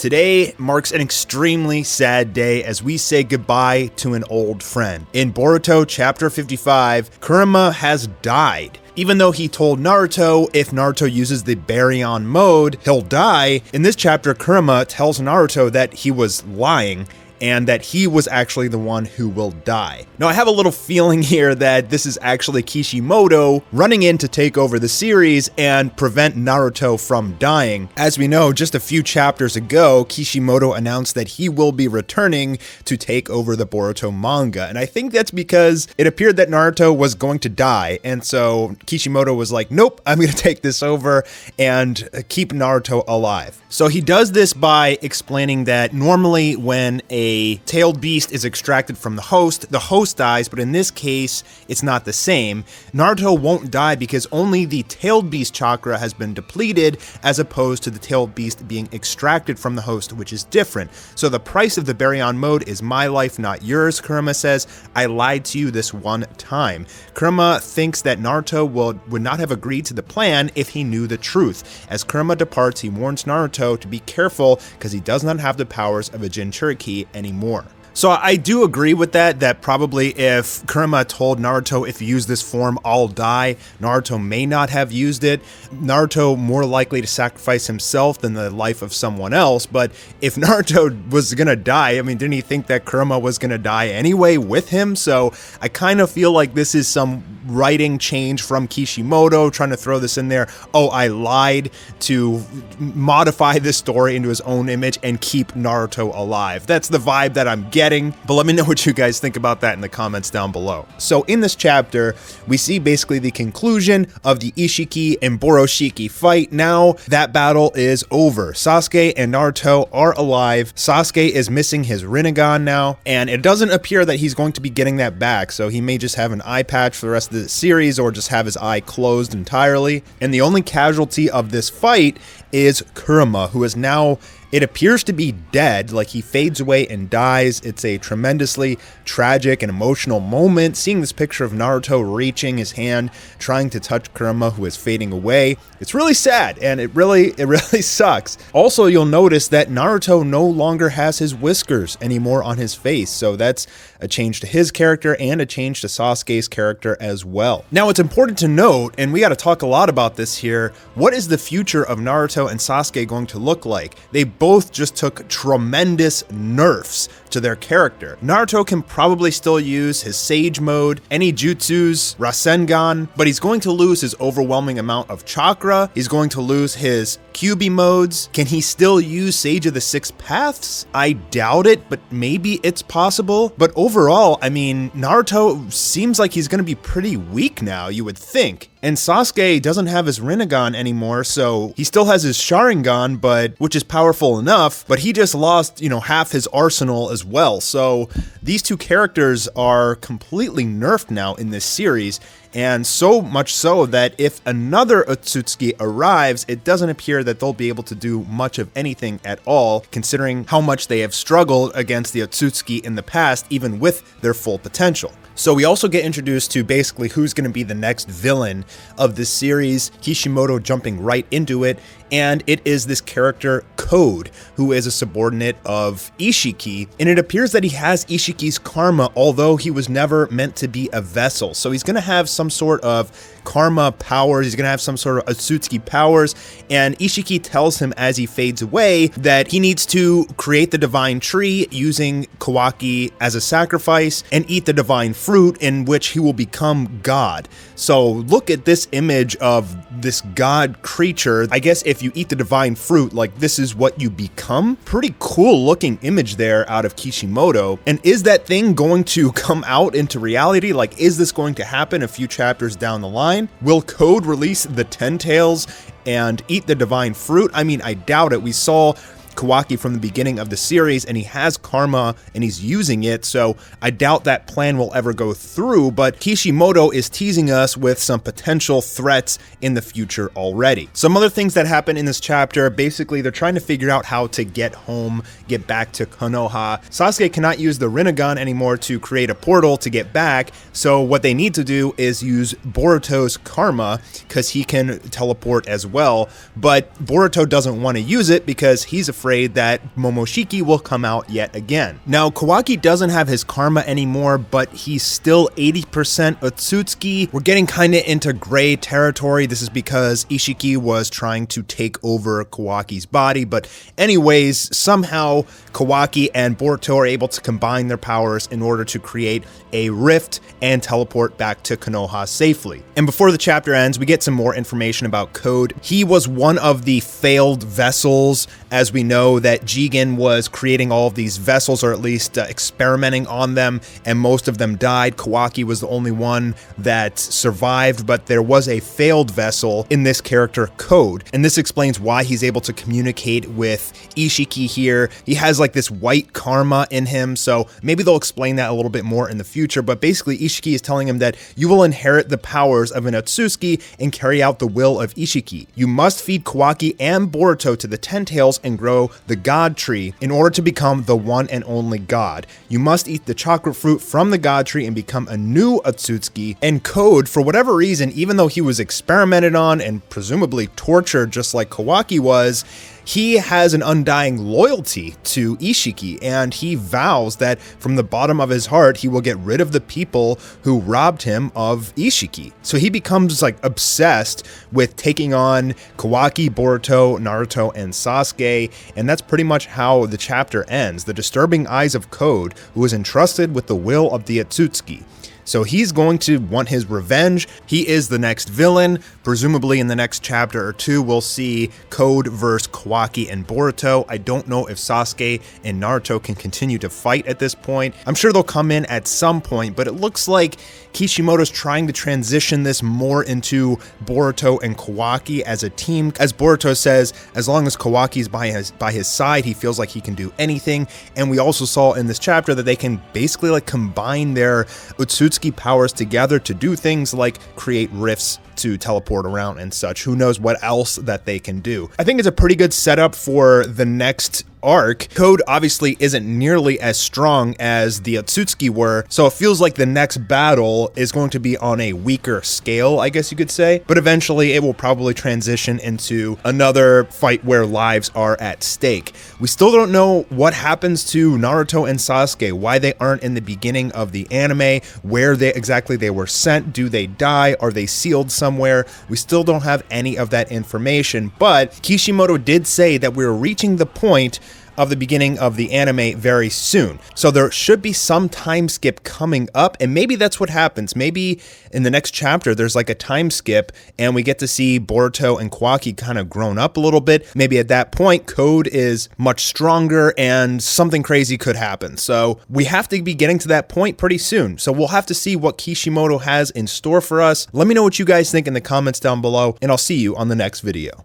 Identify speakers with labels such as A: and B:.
A: Today marks an extremely sad day as we say goodbye to an old friend. In Boruto Chapter 55, Kurama has died. Even though he told Naruto if Naruto uses the Baryon mode, he'll die, in this chapter Kurama tells Naruto that he was lying and that he was actually the one who will die. Now, I have a little feeling here that this is actually Kishimoto running in to take over the series and prevent Naruto from dying. As we know, just a few chapters ago, Kishimoto announced that he will be returning to take over the Boruto manga, and I think that's because it appeared that Naruto was going to die, and so Kishimoto was like, nope, I'm gonna take this over and keep Naruto alive. So he does this by explaining that normally when a tailed beast is extracted from the host dies, but in this case, it's not the same. Naruto won't die because only the tailed beast chakra has been depleted, as opposed to the tailed beast being extracted from the host, which is different. So the price of the Baryon mode is my life, not yours, Kurama says. I lied to you this one time. Kurama thinks that Naruto would not have agreed to the plan if he knew the truth. As Kurama departs, he warns Naruto to be careful because he does not have the powers of a Jinchuriki anymore. So I do agree with that probably if Kurama told Naruto, if you use this form, I'll die, Naruto may not have used it. Naruto more likely to sacrifice himself than the life of someone else, but if Naruto was gonna die, I mean, didn't he think that Kurama was gonna die anyway with him? So I kind of feel like this is some writing change from Kishimoto, trying to throw this in there. Oh, I lied to modify this story into his own image and keep Naruto alive. That's the vibe that I'm getting, but let me know what you guys think about that in the comments down below. So in this chapter, we see basically the conclusion of the Ishiki and Boroshiki fight. Now that battle is over. Sasuke and Naruto are alive. Sasuke is missing his Rinnegan now, and it doesn't appear that he's going to be getting that back, so he may just have an eye patch for the rest of the series or just have his eye closed entirely. And the only casualty of this fight is Kurama, who is now, it appears to be dead, like he fades away and dies. It's a tremendously tragic and emotional moment, seeing this picture of Naruto reaching his hand, trying to touch Kurama, who is fading away. It's really sad, and it really sucks. Also, you'll notice that Naruto no longer has his whiskers anymore on his face, so that's a change to his character and a change to Sasuke's character as well. Now, it's important to note, and we got to talk a lot about this here, what is the future of Naruto and Sasuke going to look like? They both just took tremendous nerfs to their character. Naruto can probably still use his Sage mode, any jutsus, Rasengan, but he's going to lose his overwhelming amount of chakra. He's going to lose his Kyuubi modes. Can he still use Sage of the Six Paths? I doubt it, but maybe it's possible. But overall, I mean, Naruto seems like he's going to be pretty weak now, you would think. And Sasuke doesn't have his Rinnegan anymore, so he still has his Sharingan, which is powerful enough, but he just lost, half his arsenal as well. So these two characters are completely nerfed now in this series, and so much so that if another Otsutsuki arrives, it doesn't appear that they'll be able to do much of anything at all, considering how much they have struggled against the Otsutsuki in the past, even with their full potential. So we also get introduced to basically who's going to be the next villain of this series, Kishimoto jumping right into it, and it is this character Code, who is a subordinate of Ishiki, and it appears that he has Ishiki's karma, although he was never meant to be a vessel. So he's going to have some sort of karma powers, he's going to have some sort of Otsutsuki powers, and Ishiki tells him as he fades away that he needs to create the divine tree using Kawaki as a sacrifice and eat the divine fruit in which he will become God. So look at this image of this god creature. I guess if you eat the divine fruit, like this is what you become. Pretty cool looking image there out of Kishimoto. And is that thing going to come out into reality? Like, is this going to happen a few chapters down the line? Will Code release the 10 tails and eat the divine fruit? I mean, I doubt it. We saw Kawaki from the beginning of the series, and he has karma and he's using it, so I doubt that plan will ever go through, but Kishimoto is teasing us with some potential threats in the future already. Some other things that happen in this chapter, basically they're trying to figure out how to get home, get back to Konoha. Sasuke cannot use the Rinnegan anymore to create a portal to get back, so what they need to do is use Boruto's karma, because he can teleport as well, but Boruto doesn't want to use it because he's afraid afraid that Momoshiki will come out yet again. Now, Kawaki doesn't have his karma anymore, but he's still 80% Otsutsuki. We're getting kind of into gray territory. This is because Ishiki was trying to take over Kawaki's body, but anyways, somehow Kawaki and Boruto are able to combine their powers in order to create a rift and teleport back to Konoha safely. And before the chapter ends, we get some more information about Code. He was one of the failed vessels, as we know that Jigen was creating all of these vessels, or at least experimenting on them, and most of them died. Kawaki was the only one that survived, but there was a failed vessel in this character, Code. And this explains why he's able to communicate with Ishiki here. He has like this white karma in him, so maybe they'll explain that a little bit more in the future, but basically Ishiki is telling him that you will inherit the powers of an Otsutsuki and carry out the will of Ishiki. You must feed Kawaki and Boruto to the Ten Tails and grow the God Tree in order to become the one and only God. You must eat the chakra fruit from the God Tree and become a new Otsutsuki. And Code, for whatever reason, even though he was experimented on and presumably tortured just like Kawaki was, he has an undying loyalty to Ishiki, and he vows that from the bottom of his heart, he will get rid of the people who robbed him of Ishiki. So he becomes like obsessed with taking on Kawaki, Boruto, Naruto, and Sasuke, and that's pretty much how the chapter ends. The disturbing eyes of Code, who is entrusted with the will of the Otsutsuki. So he's going to want his revenge. He is the next villain. Presumably in the next chapter or two, we'll see Code versus Kawaki and Boruto. I don't know if Sasuke and Naruto can continue to fight at this point. I'm sure they'll come in at some point, but it looks like Kishimoto's trying to transition this more into Boruto and Kawaki as a team. As Boruto says, as long as Kawaki's by his side, he feels like he can do anything. And we also saw in this chapter that they can basically like combine their Otsutsuki powers together to do things like create rifts to teleport around and such. Who knows what else that they can do. I think it's a pretty good setup for the next arc. Code obviously isn't nearly as strong as the Otsutsuki were, so it feels like the next battle is going to be on a weaker scale, I guess you could say, but eventually it will probably transition into another fight where lives are at stake. We still don't know what happens to Naruto and Sasuke, why they aren't in the beginning of the anime, where exactly they were sent. Do they die? Are they sealed somewhere? We still don't have any of that information, but Kishimoto did say that we're reaching the point of the beginning of the anime very soon. So there should be some time skip coming up, and maybe that's what happens. Maybe in the next chapter, there's like a time skip and we get to see Boruto and Kawaki kind of grown up a little bit. Maybe at that point, Code is much stronger and something crazy could happen. So we have to be getting to that point pretty soon. So we'll have to see what Kishimoto has in store for us. Let me know what you guys think in the comments down below, and I'll see you on the next video.